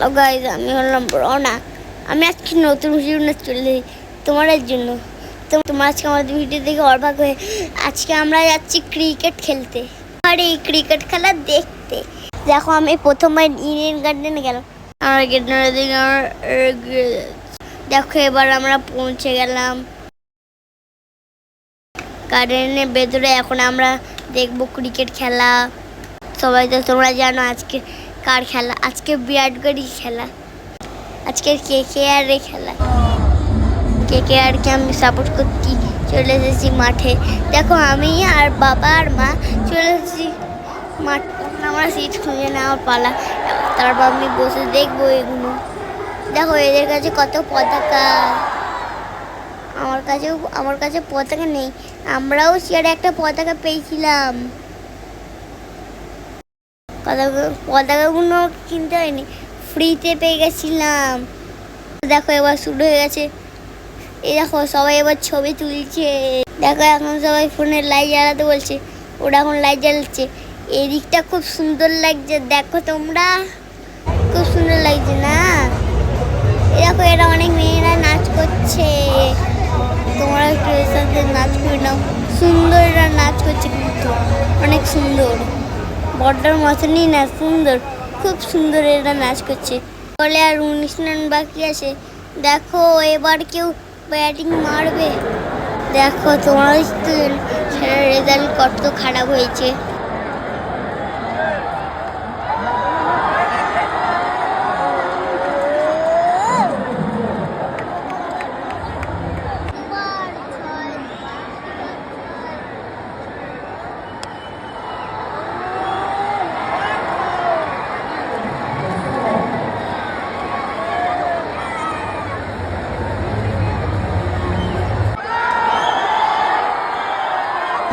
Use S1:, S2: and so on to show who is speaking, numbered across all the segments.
S1: Hello guys, আমি হলাম রওনা। আমি আজকে নতুন ভিডিও নিয়ে চলে তোমাদের জন্য। তোমরা আজকে আমাদের ভিডিও দেখে অবাক হয়ে আজকে আমরা যাচ্ছি ক্রিকেট খেলতে আর এই ক্রিকেট খেলা দেখতে। দেখো, আমি প্রথমবার ইডেন গার্ডেনে গেলাম। দেখো, এবার আমরা পৌঁছে গেলাম গার্ডেনের ভেতরে। এখন আমরা দেখবো ক্রিকেট খেলা। সবাই তো তোমরা জানো আজকে কার খেলা, আজকে বিরাট কোহলির খেলা, আজকে KKR এর খেলা। KKR কে আমি সাপোর্ট করছি। চলে এসেছি মাঠে। দেখো, আমি আর বাবা আর মা চলে এসেছি মাঠ। আমরা সিট খুঁজে নেওয়ার পালা। তারপর আমি বসে দেখবো এগুলো। দেখো, এদের কাছে কত পতাকা। আমার কাছে পতাকা নেই। আমরাও চেয়ারে একটা পতাকা পেয়েছিলাম। পতাকাগুলো কিনতে হয়নি, ফ্রিতে পেয়ে গেছিলাম। দেখো, এবার শুরু হয়ে গেছে। এই দেখো, সবাই এবার ছবি তুলছে। দেখো, এখন সবাই ফোনের লাইট জ্বালাতে বলছে, ওরা এখন লাইট জ্বালাচ্ছে। এই দিকটা খুব সুন্দর লাগছে। দেখো তোমরা, খুব সুন্দর লাগছে না? দেখো, এরা অনেক মেয়েরা নাচ করছে। তোমরা একটু এর সাথে নাচ করে নাও। সুন্দর এরা নাচ করছে, কিন্তু অনেক সুন্দর। বড্ডার মতনই না, সুন্দর, খুব সুন্দর এরা নাচ করছে। বলে আর 19 রান বাকি আছে। দেখো, এবার কেউ ব্যাটিং মারবে। দেখো, তোমার রেজাল্ট কত খারাপ হয়েছে।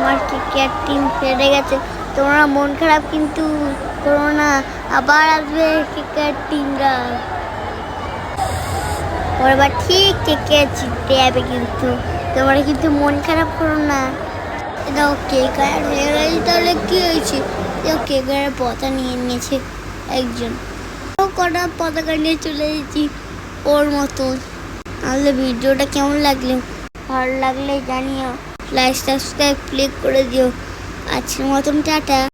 S1: আমার KKR টিম হেরে গেছে। তোমরা মন খারাপ কিন্তু করো না, আবার আসবে KKR টিমরা। পরেরবার ঠিক KKR জিততে যাবে, কিন্তু তোমরা কিন্তু মন খারাপ করো না। দেখো, KKR হেরে গেছে, তাহলে কি হয়েছে? দেখো, KKR পতাকা নিয়ে নিয়েছে একজন। কটা পতাকা নিয়ে চলে এসেছি ওর মতন। তাহলে ভিডিওটা কেমন লাগলো? ভালো লাগলে জানিও। লাইক সাবস্ক্রাইব ক্লিক করে দিও। আজকের মতন টাটা।